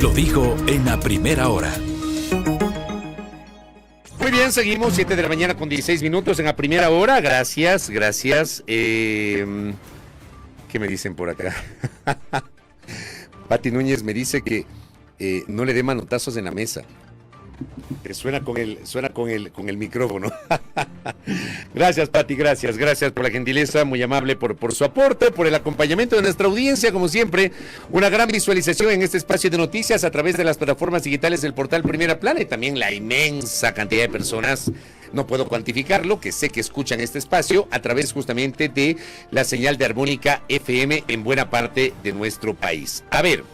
lo dijo en la primera hora. Muy bien, seguimos, 7 de la mañana con 16 minutos en la primera hora. Gracias. ¿Qué me dicen por acá? Pati Núñez me dice que no le dé manotazos en la mesa. Suena con el micrófono. Gracias, Pati, gracias por la gentileza, muy amable por su aporte, por el acompañamiento de nuestra audiencia, como siempre, una gran visualización en este espacio de noticias a través de las plataformas digitales del portal Primera Plana y también la inmensa cantidad de personas, no puedo cuantificarlo, que sé que escuchan este espacio a través justamente de la señal de Armónica FM en buena parte de nuestro país. A ver,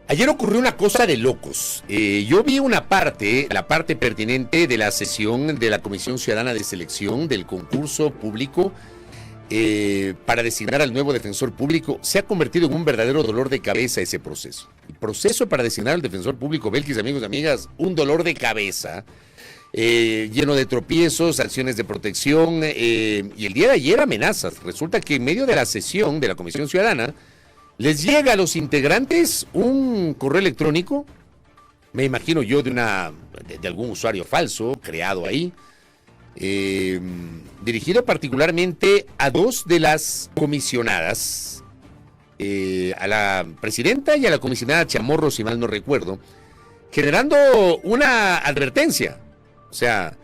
ayer ocurrió una cosa de locos. Yo vi la parte pertinente de la sesión de la Comisión Ciudadana de Selección del concurso público para designar al nuevo defensor público. Se ha convertido en un verdadero dolor de cabeza ese proceso. El proceso para designar al defensor público, Belkis, amigos y amigas, un dolor de cabeza, lleno de tropiezos, acciones de protección y el día de ayer amenazas. Resulta que en medio de la sesión de la Comisión Ciudadana, les llega a los integrantes un correo electrónico, me imagino yo de algún usuario falso creado ahí, dirigido particularmente a dos de las comisionadas, a la presidenta y a la comisionada Chamorro, si mal no recuerdo, generando una advertencia, o sea,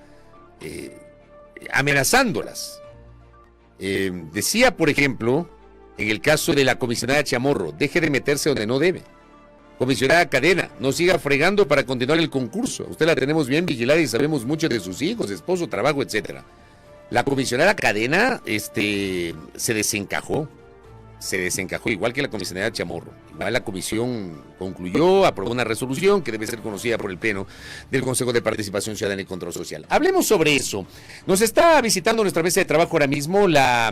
amenazándolas. Decía, por ejemplo, en el caso de la comisionada Chamorro, deje de meterse donde no debe. Comisionada Cadena, no siga fregando para continuar el concurso. Usted la tenemos bien vigilada y sabemos mucho de sus hijos, esposo, trabajo, etcétera. La comisionada Cadena se desencajó igual que la comisionada Chamorro. La comisión concluyó, aprobó una resolución que debe ser conocida por el Pleno del Consejo de Participación Ciudadana y Control Social. Hablemos sobre eso. Nos está visitando nuestra mesa de trabajo ahora mismo la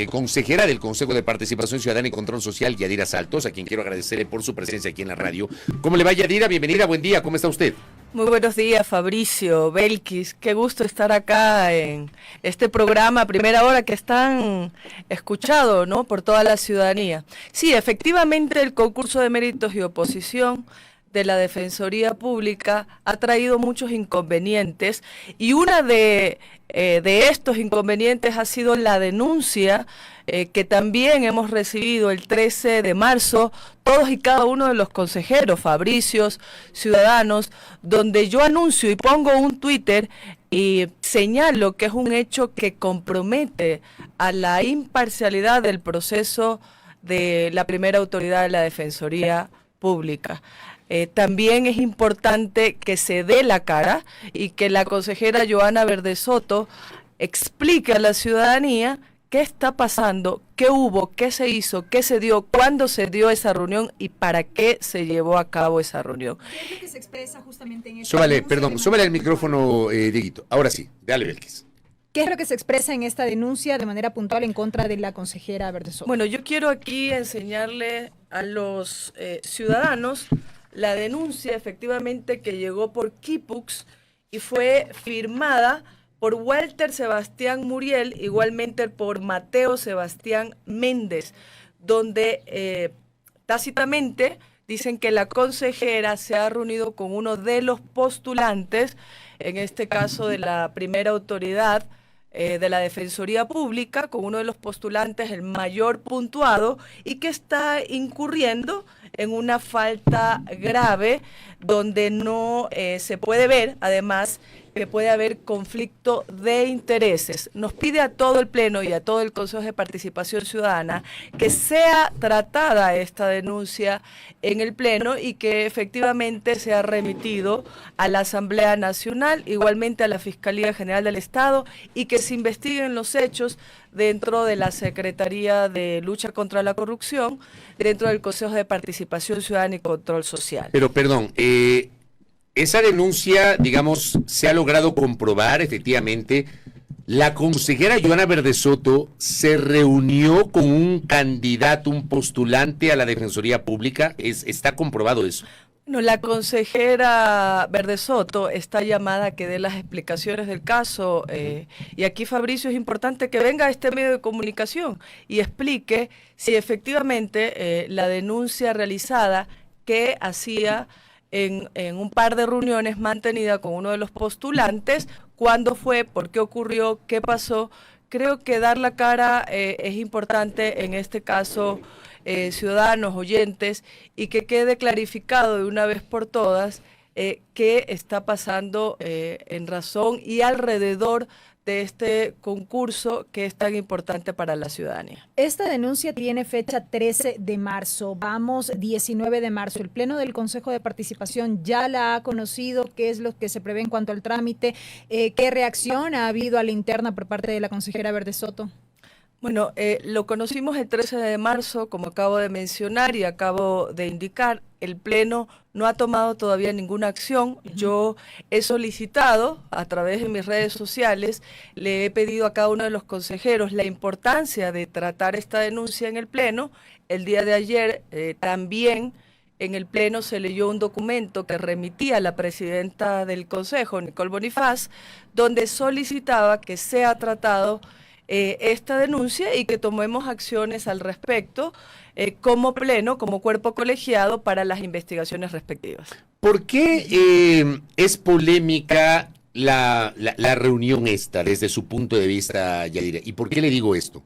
consejera del Consejo de Participación Ciudadana y Control Social, Yadira Saltos, a quien quiero agradecerle por su presencia aquí en la radio. ¿Cómo le va, Yadira? Bienvenida, buen día, ¿cómo está usted? Muy buenos días, Fabricio, Belkis, qué gusto estar acá en este programa Primera Hora que es tan escuchado, ¿no?, por toda la ciudadanía. Sí, efectivamente el concurso de méritos y oposición de la Defensoría Pública ha traído muchos inconvenientes y una de estos inconvenientes ha sido la denuncia que también hemos recibido el 13 de marzo, todos y cada uno de los consejeros, Fabricios, ciudadanos, donde yo anuncio y pongo un Twitter y señalo que es un hecho que compromete a la imparcialidad del proceso de la primera autoridad de la Defensoría Pública. También es importante que se dé la cara y que la consejera Joana Verde Soto explique a la ciudadanía qué está pasando, qué hubo, qué se hizo, qué se dio, cuándo se dio esa reunión y para qué se llevó a cabo esa reunión. ¿Qué es lo que se expresa justamente en esta súbale el micrófono, Dieguito. Ahora sí, dale, Belkis. ¿Qué es lo que se expresa en esta denuncia de manera puntual en contra de la consejera Verde Soto? Bueno, yo quiero aquí enseñarle a los ciudadanos la denuncia efectivamente que llegó por Kipux y fue firmada por Walter Sebastián Muriel, igualmente por Mateo Sebastián Méndez, donde tácitamente dicen que la consejera se ha reunido con uno de los postulantes, en este caso de la primera autoridad de la Defensoría Pública, con uno de los postulantes, el mayor puntuado, y que está incurriendo en una falta grave donde no se puede ver, además, que puede haber conflicto de intereses. Nos pide a todo el Pleno y a todo el Consejo de Participación Ciudadana que sea tratada esta denuncia en el Pleno y que efectivamente sea remitido a la Asamblea Nacional, igualmente a la Fiscalía General del Estado, y que se investiguen los hechos dentro de la Secretaría de Lucha contra la Corrupción, dentro del Consejo de Participación Ciudadana y Control Social. Pero perdón, esa denuncia, digamos, se ha logrado comprobar efectivamente. La consejera Joana Verde Soto se reunió con un candidato, un postulante a la Defensoría Pública. ¿Está comprobado eso? No, la consejera Verde Soto está llamada a que dé las explicaciones del caso y aquí, Fabricio, es importante que venga a este medio de comunicación y explique si efectivamente la denuncia realizada que hacía en un par de reuniones mantenida con uno de los postulantes. ¿Cuándo fue? ¿Por qué ocurrió? ¿Qué pasó? Creo que dar la cara es importante en este caso, ciudadanos, oyentes, y que quede clarificado de una vez por todas qué está pasando en razón y alrededor de este concurso que es tan importante para la ciudadanía. Esta denuncia tiene fecha 13 de marzo, vamos 19 de marzo. El Pleno del Consejo de Participación ya la ha conocido. ¿Qué es lo que se prevé en cuanto al trámite? ¿Qué reacción ha habido a la interna por parte de la consejera Verde Soto? Bueno, lo conocimos el 13 de marzo, como acabo de mencionar y acabo de indicar. El Pleno no ha tomado todavía ninguna acción. Yo he solicitado a través de mis redes sociales, le he pedido a cada uno de los consejeros la importancia de tratar esta denuncia en el Pleno. El día de ayer también en el Pleno se leyó un documento que remitía a la presidenta del Consejo, Nicole Bonifaz, donde solicitaba que sea tratado esta denuncia y que tomemos acciones al respecto como Pleno, como cuerpo colegiado para las investigaciones respectivas. ¿Por qué es polémica la reunión esta desde su punto de vista, Yadira? ¿Y por qué le digo esto?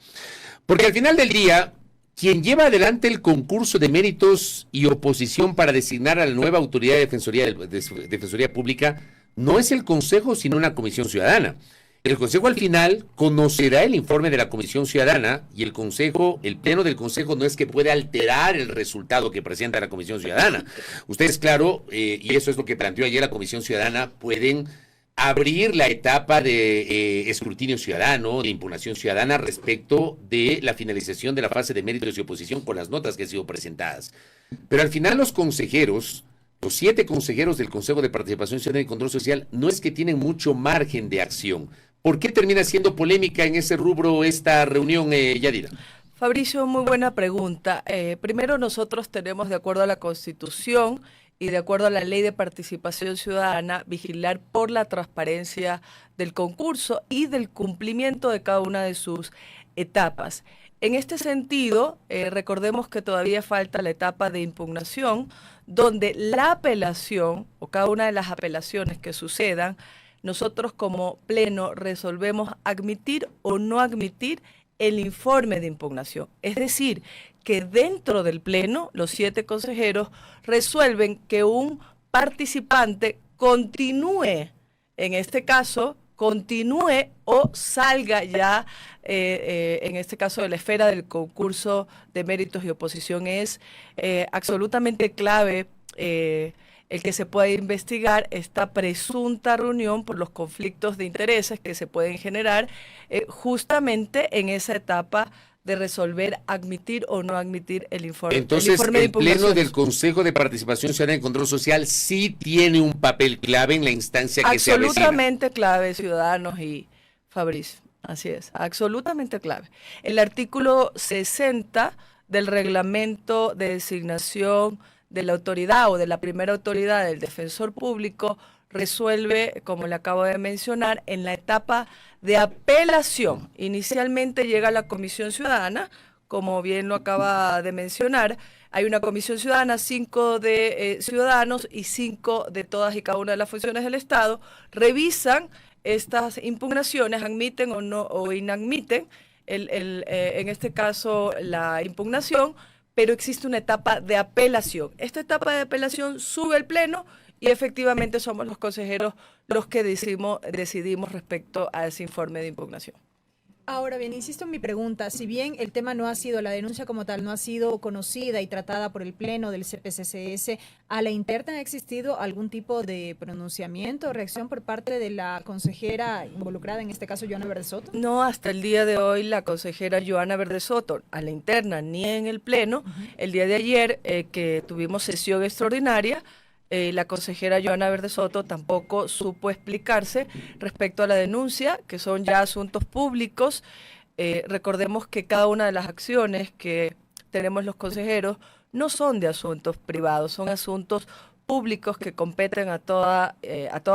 Porque al final del día, quien lleva adelante el concurso de méritos y oposición para designar a la nueva autoridad de Defensoría Pública no es el Consejo, sino una comisión ciudadana. El Consejo al final conocerá el informe de la Comisión Ciudadana y el Pleno del Consejo no es que pueda alterar el resultado que presenta la Comisión Ciudadana. Ustedes, claro, y eso es lo que planteó ayer la Comisión Ciudadana, pueden abrir la etapa de escrutinio ciudadano, de impugnación ciudadana respecto de la finalización de la fase de méritos y oposición con las notas que han sido presentadas. Pero al final los consejeros, los 7 consejeros del Consejo de Participación Ciudadana y Control Social, no es que tienen mucho margen de acción. ¿Por qué termina siendo polémica en ese rubro esta reunión, Yadira? Fabricio, muy buena pregunta. Primero, nosotros tenemos, de acuerdo a la Constitución y de acuerdo a la Ley de Participación Ciudadana, vigilar por la transparencia del concurso y del cumplimiento de cada una de sus etapas. En este sentido, recordemos que todavía falta la etapa de impugnación, donde la apelación o cada una de las apelaciones que sucedan, nosotros como Pleno resolvemos admitir o no admitir el informe de impugnación. Es decir, que dentro del Pleno, los 7 consejeros resuelven que un participante continúe, en este caso, continúe o salga ya, en este caso de la esfera del concurso de méritos y oposición. Es absolutamente clave el que se pueda investigar esta presunta reunión por los conflictos de intereses que se pueden generar justamente en esa etapa de resolver, admitir o no admitir el informe. Entonces, el Pleno del Consejo de Participación Ciudadana y Control Social sí tiene un papel clave en la instancia que se avecina. Absolutamente clave, ciudadanos y Fabricio. Así es, absolutamente clave. El artículo 60 del reglamento de designación de la autoridad o de la primera autoridad del defensor público resuelve, como le acabo de mencionar, en la etapa de apelación. Inicialmente llega a la Comisión Ciudadana, como bien lo acaba de mencionar. Hay una Comisión Ciudadana, 5 de ciudadanos y 5 de todas y cada una de las funciones del Estado. Revisan estas impugnaciones, admiten o no o inadmiten en este caso la impugnación, pero existe una etapa de apelación. Esta etapa de apelación sube al Pleno y efectivamente somos los consejeros los que decidimos respecto a ese informe de impugnación. Ahora bien, insisto en mi pregunta, si bien el tema no ha sido, la denuncia como tal, no ha sido conocida y tratada por el Pleno del CPCCS, ¿a la interna ha existido algún tipo de pronunciamiento o reacción por parte de la consejera involucrada, en este caso Joana Verde Soto? No, hasta el día de hoy la consejera Joana Verde Soto, a la interna ni en el Pleno. El día de ayer que tuvimos sesión extraordinaria, la consejera Joana Verde Soto tampoco supo explicarse respecto a la denuncia, que son ya asuntos públicos. Recordemos que cada una de las acciones que tenemos los consejeros no son de asuntos privados, son asuntos públicos que competen a toda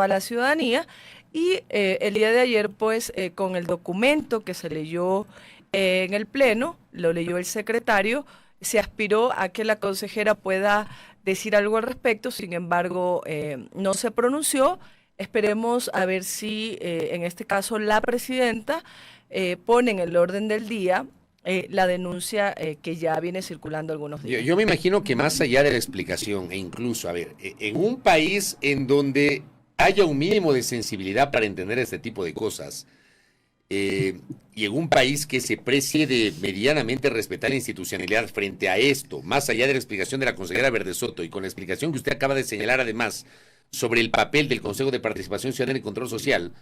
la ciudadanía. Y el día de ayer, pues, con el documento que se leyó en el Pleno, lo leyó el secretario, se aspiró a que la consejera pueda decir algo al respecto, sin embargo, no se pronunció. Esperemos a ver si en este caso la presidenta pone en el orden del día la denuncia que ya viene circulando algunos días. Yo me imagino que más allá de la explicación, e incluso, a ver, en un país en donde haya un mínimo de sensibilidad para entender este tipo de cosas, y en un país que se precie de medianamente respetar la institucionalidad frente a esto, más allá de la explicación de la consejera Verde Soto y con la explicación que usted acaba de señalar además sobre el papel del Consejo de Participación Ciudadana y Control Social,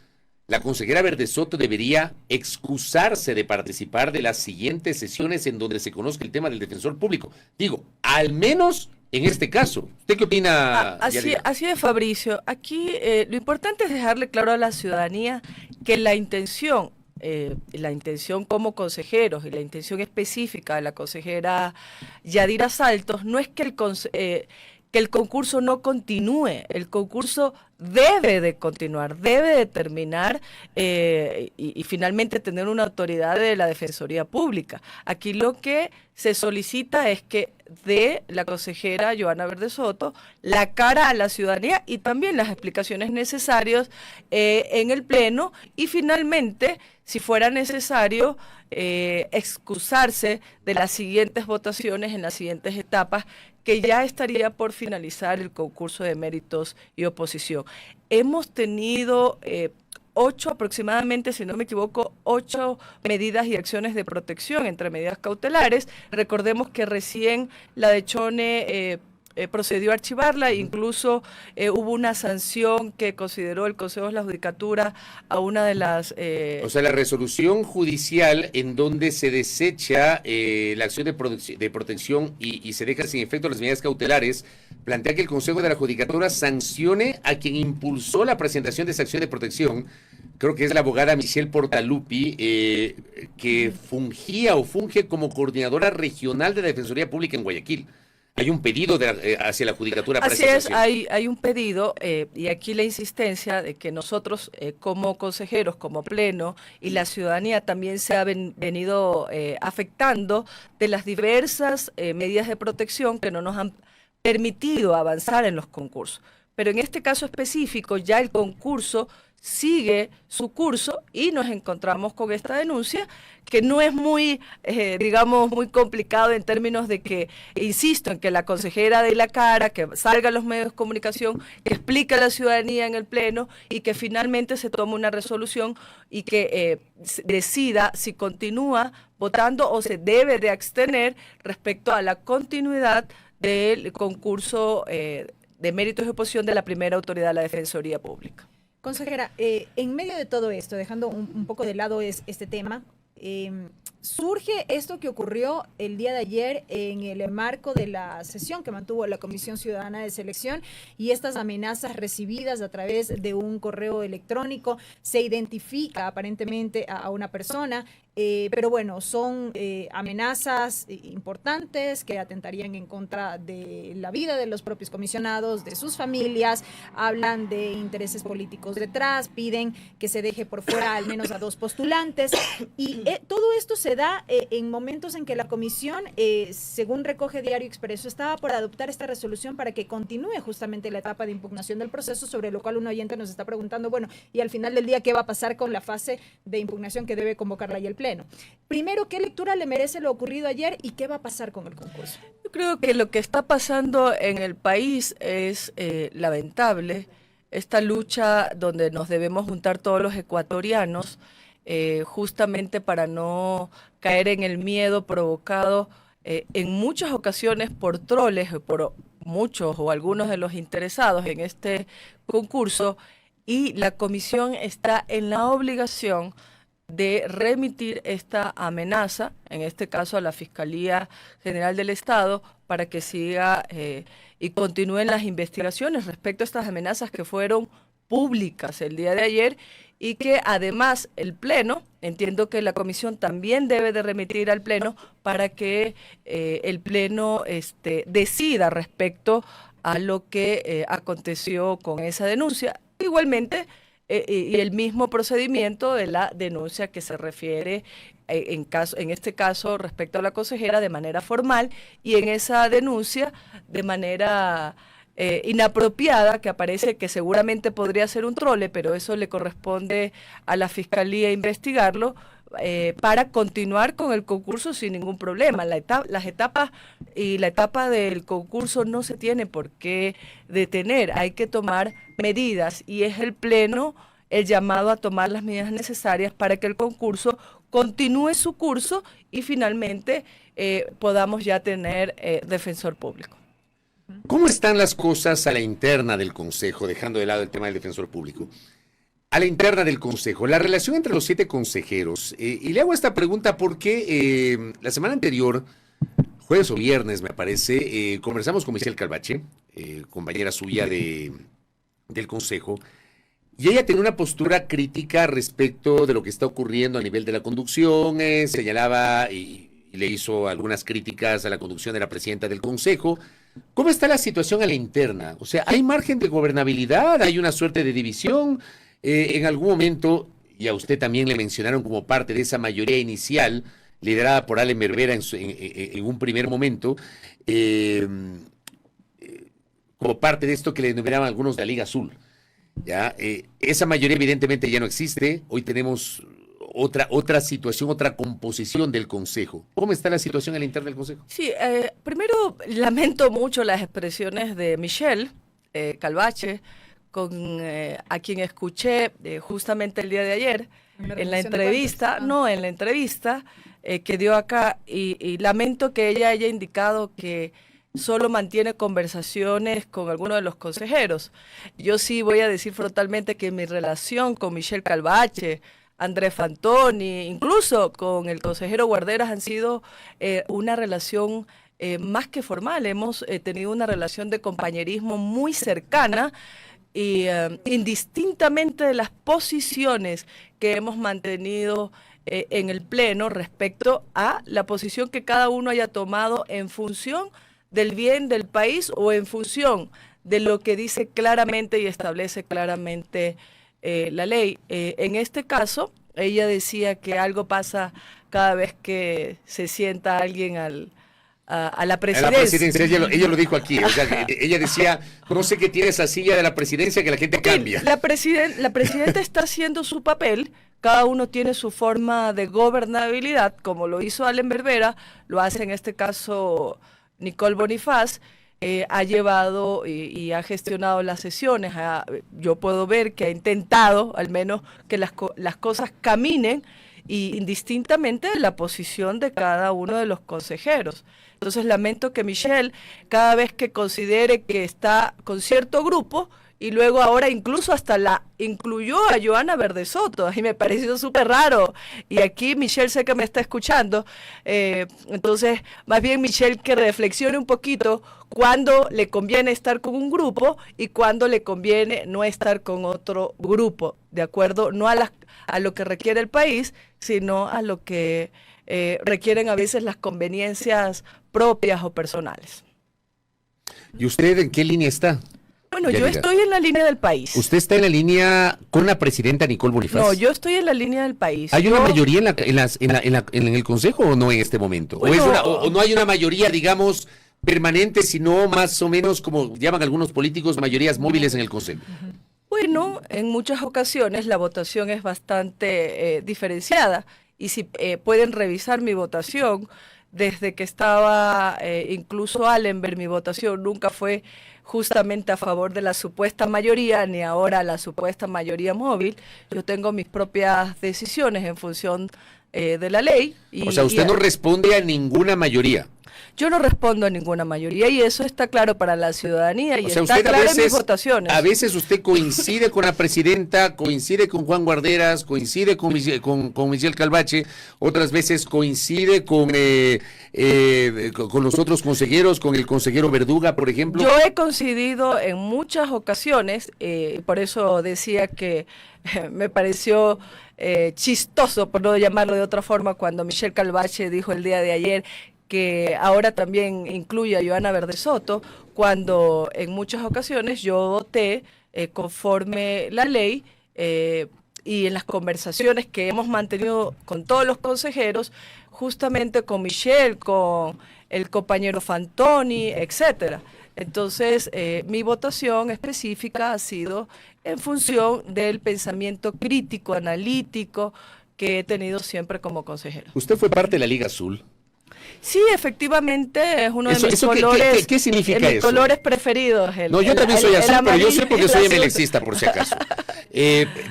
la consejera Verde Soto debería excusarse de participar de las siguientes sesiones en donde se conozca el tema del defensor público. Digo, al menos en este caso. ¿Usted qué opina? Así es, Fabricio. Aquí lo importante es dejarle claro a la ciudadanía que la intención como consejeros y la intención específica de la consejera Yadira Saltos no es que el concurso no continúe, el concurso debe de continuar, debe de terminar y finalmente tener una autoridad de la Defensoría Pública. Aquí lo que se solicita es que dé la consejera Johanna Verde Soto la cara a la ciudadanía y también las explicaciones necesarias en el Pleno y finalmente, si fuera necesario, excusarse de las siguientes votaciones en las siguientes etapas que ya estaría por finalizar el concurso de méritos y oposición. Hemos tenido 8 aproximadamente, si no me equivoco, 8 medidas y acciones de protección entre medidas cautelares. Recordemos que recién la de Chone procedió a archivarla, incluso hubo una sanción que consideró el Consejo de la Judicatura a una de las... O sea, la resolución judicial en donde se desecha la acción de protección y se deja sin efecto las medidas cautelares, plantea que el Consejo de la Judicatura sancione a quien impulsó la presentación de esa acción de protección. Creo que es la abogada Michelle Portalupi, que fungía o funge como coordinadora regional de la Defensoría Pública en Guayaquil. Hay un pedido hacia la Judicatura para Así esa es, sanción. hay un pedido y aquí la insistencia de que nosotros como consejeros, como Pleno y la ciudadanía también se ha venido afectando de las diversas medidas de protección que no nos han permitido avanzar en los concursos. Pero en este caso específico ya el concurso sigue su curso y nos encontramos con esta denuncia que no es muy, digamos, muy complicado en términos de que, insisto, en que la consejera dé la cara, que salga a los medios de comunicación, que explique a la ciudadanía en el Pleno y que finalmente se tome una resolución y que decida si continúa votando o se debe de abstener respecto a la continuidad del concurso de méritos y oposición de la primera autoridad de la Defensoría Pública. Consejera, en medio de todo esto, dejando un poco de lado este tema, surge esto que ocurrió el día de ayer en el marco de la sesión que mantuvo la Comisión Ciudadana de Selección y estas amenazas recibidas a través de un correo electrónico. Se identifica aparentemente a una persona, pero bueno, son amenazas importantes que atentarían en contra de la vida de los propios comisionados, de sus familias, hablan de intereses políticos detrás, piden que se deje por fuera al menos a 2 postulantes y todo esto se da en momentos en que la comisión, según recoge Diario Expreso, estaba por adoptar esta resolución para que continúe justamente la etapa de impugnación del proceso, sobre lo cual un oyente nos está preguntando, bueno, y al final del día, ¿qué va a pasar con la fase de impugnación que debe convocarla y el Pleno? Primero, ¿qué lectura le merece lo ocurrido ayer y qué va a pasar con el concurso? Yo creo que lo que está pasando en el país es lamentable. Esta lucha donde nos debemos juntar todos los ecuatorianos, justamente para no caer en el miedo provocado en muchas ocasiones por troles, por muchos o algunos de los interesados en este concurso, y la comisión está en la obligación de remitir esta amenaza, en este caso a la Fiscalía General del Estado, para que siga y continúen las investigaciones respecto a estas amenazas que fueron públicas el día de ayer y que además el Pleno, entiendo que la comisión también debe de remitir al Pleno para que el Pleno decida respecto a lo que aconteció con esa denuncia. Igualmente, y el mismo procedimiento de la denuncia que se refiere en este caso respecto a la consejera de manera formal, y en esa denuncia de manera inapropiada, que aparece que seguramente podría ser un trole, pero eso le corresponde a la Fiscalía investigarlo, para continuar con el concurso sin ningún problema. Las etapas y la etapa del concurso no se tiene por qué detener, hay que tomar medidas, y es el Pleno el llamado a tomar las medidas necesarias para que el concurso continúe su curso y finalmente podamos ya tener defensor público. ¿Cómo están las cosas a la interna del Consejo, dejando de lado el tema del defensor público? A la interna del Consejo, la relación entre los 7 consejeros. Y le hago esta pregunta porque la semana anterior, jueves o viernes me parece, conversamos con Michelle Calvache, compañera suya del Consejo, y ella tenía una postura crítica respecto de lo que está ocurriendo a nivel de la conducción, señalaba y le hizo algunas críticas a la conducción de la presidenta del Consejo. ¿Cómo está la situación a la interna? O sea, ¿hay margen de gobernabilidad? ¿Hay una suerte de división? En algún momento, y a usted también le mencionaron como parte de esa mayoría inicial, liderada por Allen Berbera en un primer momento, como parte de esto que le denominaban algunos de la Liga Azul. ¿Ya? Esa mayoría evidentemente ya no existe. Hoy tenemos otra situación, otra composición del Consejo. ¿Cómo está la situación al interno del Consejo? Sí, primero lamento mucho las expresiones de Michelle Calvache, a quien escuché justamente el día de ayer en la entrevista, que dio acá, y lamento que ella haya indicado que solo mantiene conversaciones con algunos de los consejeros. Yo sí voy a decir frontalmente que mi relación con Michelle Calvache, Andrés Fantoni, incluso con el consejero Guarderas, han sido una relación más que formal. Hemos tenido una relación de compañerismo muy cercana, y indistintamente de las posiciones que hemos mantenido en el Pleno respecto a la posición que cada uno haya tomado en función del bien del país o en función de lo que dice claramente y establece claramente la ley. En este caso, ella decía que algo pasa cada vez que se sienta alguien a la presidencia. A la presidencia, ella lo dijo aquí, o sea, ella decía, no sé qué tiene esa silla de la presidencia que la gente cambia. La presidenta está haciendo su papel, cada uno tiene su forma de gobernabilidad, como lo hizo Allen Berbera, lo hace en este caso Nicole Bonifaz, ha llevado y ha gestionado las sesiones, yo puedo ver que ha intentado al menos que las cosas caminen, y indistintamente de la posición de cada uno de los consejeros. Entonces lamento que Michelle, cada vez que considere que está con cierto grupo, y luego ahora incluso hasta la incluyó a Johanna Verde Soto, y me pareció súper raro, y aquí Michelle sé que me está escuchando, entonces más bien Michelle que reflexione un poquito cuándo le conviene estar con un grupo y cuándo le conviene no estar con otro grupo, de acuerdo no a lo que requiere el país, sino a lo que requieren a veces las conveniencias propias o personales. ¿Y usted en qué línea está? Bueno, yo estoy en la línea del país. ¿Usted está en la línea con la presidenta Nicole Bonifaz? No, yo estoy en la línea del país. ¿Hay una mayoría en el Consejo o no en este momento? Bueno, ¿O no hay una mayoría, digamos, permanente, sino más o menos, como llaman algunos políticos, mayorías móviles en el Consejo? Bueno, en muchas ocasiones la votación es bastante diferenciada, y si pueden revisar mi votación, desde que estaba incluso Allenberg, mi votación nunca fue justamente a favor de la supuesta mayoría, ni ahora la supuesta mayoría móvil. Yo tengo mis propias decisiones en función de la ley. O sea, usted no responde a ninguna mayoría. Yo no respondo a ninguna mayoría, y eso está claro para la ciudadanía, y está usted claro en mis votaciones. A veces usted coincide con la presidenta, coincide con Juan Guarderas, coincide con Michelle Calvache, otras veces coincide con los otros consejeros, con el consejero Verduga, por ejemplo. Yo he coincidido en muchas ocasiones, por eso decía que me pareció chistoso, por no llamarlo de otra forma, cuando Michelle Calvache dijo el día de ayer que ahora también incluye a Johanna Verde Soto, cuando en muchas ocasiones yo voté conforme la ley, y en las conversaciones que hemos mantenido con todos los consejeros, justamente con Michelle, con el compañero Fantoni, etcétera. Entonces, mi votación específica ha sido en función del pensamiento crítico, analítico, que he tenido siempre como consejero. Usted fue parte de la Liga Azul. Sí, efectivamente, es uno de mis ¿Eso colores. qué significa mis eso? colores preferidos. No, yo también soy azul, pero yo sé porque soy azul. MLXista, por si acaso.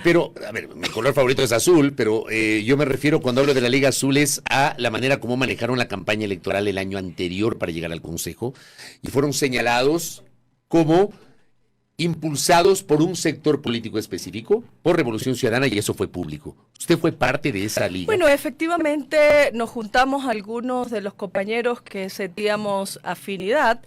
Pero, a ver, mi color favorito es azul, pero yo me refiero cuando hablo de la Liga Azul es a la manera como manejaron la campaña electoral el año anterior para llegar al Consejo y fueron señalados como impulsados por un sector político específico, por Revolución Ciudadana, y eso fue público. ¿Usted fue parte de esa liga? Bueno, efectivamente nos juntamos algunos de los compañeros que sentíamos afinidad,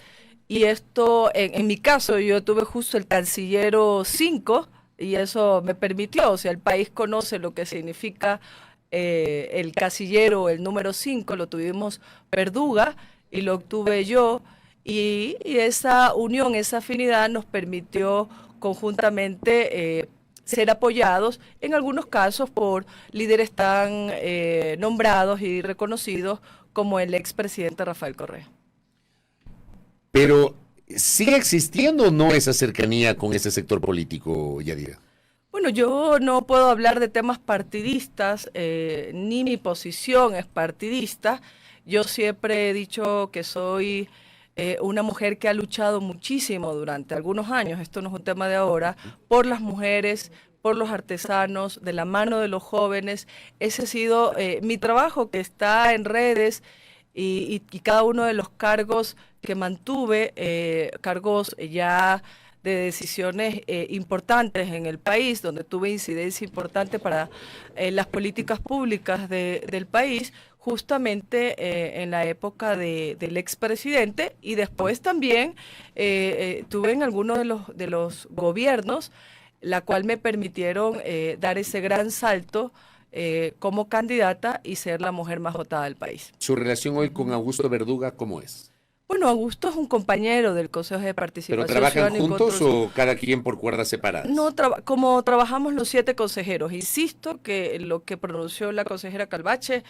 y esto, en mi caso, yo tuve justo el cancillero 5, y eso me permitió, o sea, el país conoce lo que significa el casillero, el número 5, lo tuvimos Verduga, y lo obtuve yo, y esa unión, esa afinidad nos permitió conjuntamente ser apoyados, en algunos casos por líderes tan nombrados y reconocidos como el expresidente Rafael Correa. Pero, ¿sigue existiendo o no esa cercanía con ese sector político, Yadira? Bueno, yo no puedo hablar de temas partidistas, ni mi posición es partidista. Yo siempre he dicho que soy una mujer que ha luchado muchísimo durante algunos años, esto no es un tema de ahora, por las mujeres, por los artesanos, de la mano de los jóvenes. Ese ha sido mi trabajo, que está en redes, y cada uno de los cargos que mantuve, cargos ya de decisiones importantes en el país, donde tuve incidencia importante para las políticas públicas del país, justamente en la época del expresidente, y después también tuve en algunos de los gobiernos, la cual me permitieron dar ese gran salto como candidata y ser la mujer más votada del país. ¿Su relación hoy con Augusto Verduga cómo es? Bueno, Augusto es un compañero del Consejo de Participación. ¿Pero trabajan Ciudadana juntos o cada quien por cuerdas separadas? No, como trabajamos los 7 consejeros. Insisto que lo que pronunció la consejera Calvache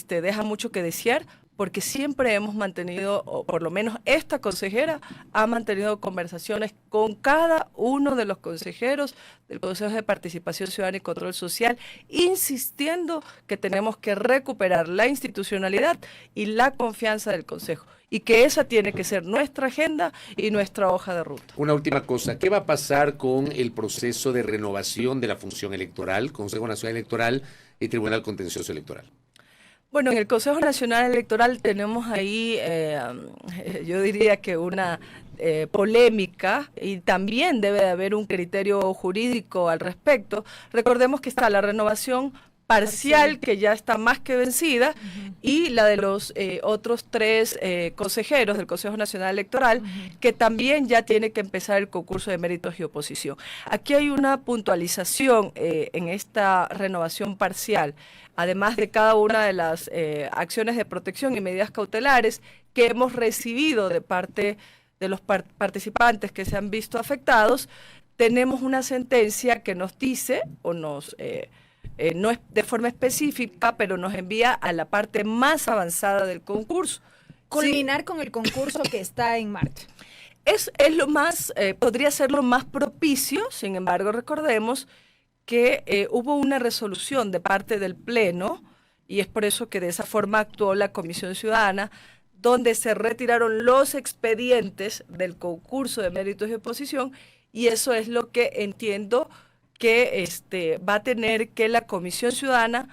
deja mucho que desear, porque siempre hemos mantenido, o por lo menos esta consejera ha mantenido conversaciones con cada uno de los consejeros del Consejo de Participación Ciudadana y Control Social, insistiendo que tenemos que recuperar la institucionalidad y la confianza del Consejo, y que esa tiene que ser nuestra agenda y nuestra hoja de ruta. Una última cosa, ¿qué va a pasar con el proceso de renovación de la función electoral, Consejo Nacional Electoral y Tribunal Contencioso Electoral? Bueno, en el Consejo Nacional Electoral tenemos ahí, yo diría que una polémica, y también debe de haber un criterio jurídico al respecto. Recordemos que está la renovación parcial, que ya está más que vencida, y la de los otros 3 consejeros del Consejo Nacional Electoral, que también ya tiene que empezar el concurso de méritos y oposición. Aquí hay una puntualización en esta renovación parcial, además de cada una de las acciones de protección y medidas cautelares que hemos recibido de parte de los participantes que se han visto afectados. Tenemos una sentencia que nos dice, o nos no es de forma específica, pero nos envía a la parte más avanzada del concurso. Culminar Sí. con el concurso que está en marcha. Es lo más, podría ser lo más propicio. Sin embargo, recordemos que hubo una resolución de parte del Pleno, y es por eso que de esa forma actuó la Comisión Ciudadana, donde se retiraron los expedientes del concurso de méritos y oposición, y eso es lo que entiendo que va a tener que la Comisión Ciudadana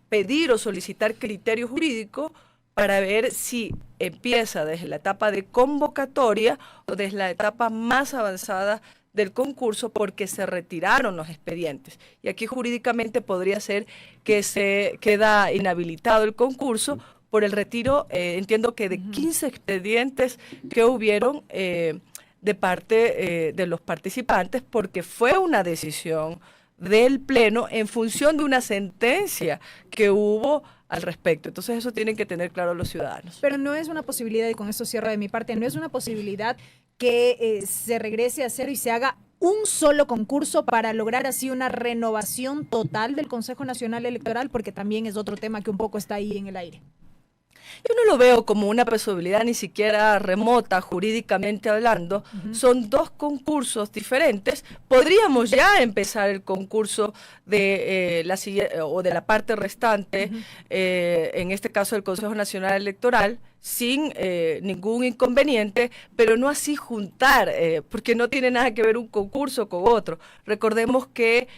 pedir o solicitar criterio jurídico para ver si empieza desde la etapa de convocatoria o desde la etapa más avanzada del concurso, porque se retiraron los expedientes. Y aquí jurídicamente podría ser que se queda inhabilitado el concurso por el retiro, entiendo que de 15 expedientes que hubieron de parte de los participantes, porque fue una decisión del Pleno en función de una sentencia que hubo al respecto. Entonces eso tienen que tener claro los ciudadanos. Pero no es una posibilidad, y con esto cierro de mi parte, no es una posibilidad que se regrese a cero y se haga un solo concurso para lograr así una renovación total del Consejo Nacional Electoral? Porque también es otro tema que un poco está ahí en el aire. Yo no lo veo como una posibilidad ni siquiera remota, jurídicamente hablando. Son dos concursos diferentes. Podríamos ya empezar el concurso de la parte restante, en este caso el Consejo Nacional Electoral, sin ningún inconveniente, pero no así juntar, porque no tiene nada que ver un concurso con otro. Recordemos que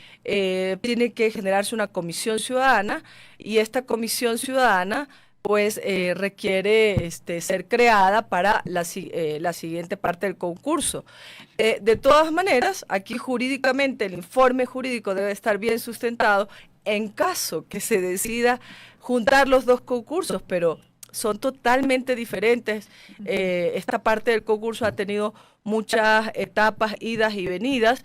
tiene que generarse una comisión ciudadana, y esta comisión ciudadana pues requiere ser creada para la siguiente parte del concurso. De todas maneras, aquí jurídicamente el informe jurídico debe estar bien sustentado en caso que se decida juntar los dos concursos, pero son totalmente diferentes. Esta parte del concurso ha tenido muchas etapas, idas y venidas,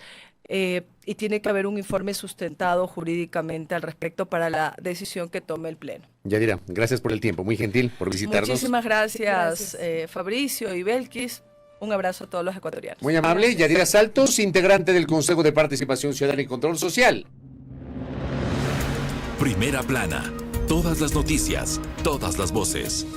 y tiene que haber un informe sustentado jurídicamente al respecto para la decisión que tome el Pleno. Yadira, gracias por el tiempo, muy gentil por visitarnos. Muchísimas gracias. Fabricio y Belkis. Un abrazo a todos los ecuatorianos. Muy amable. Yadira Saltos, integrante del Consejo de Participación Ciudadana y Control Social. Primera plana. Todas las noticias, todas las voces.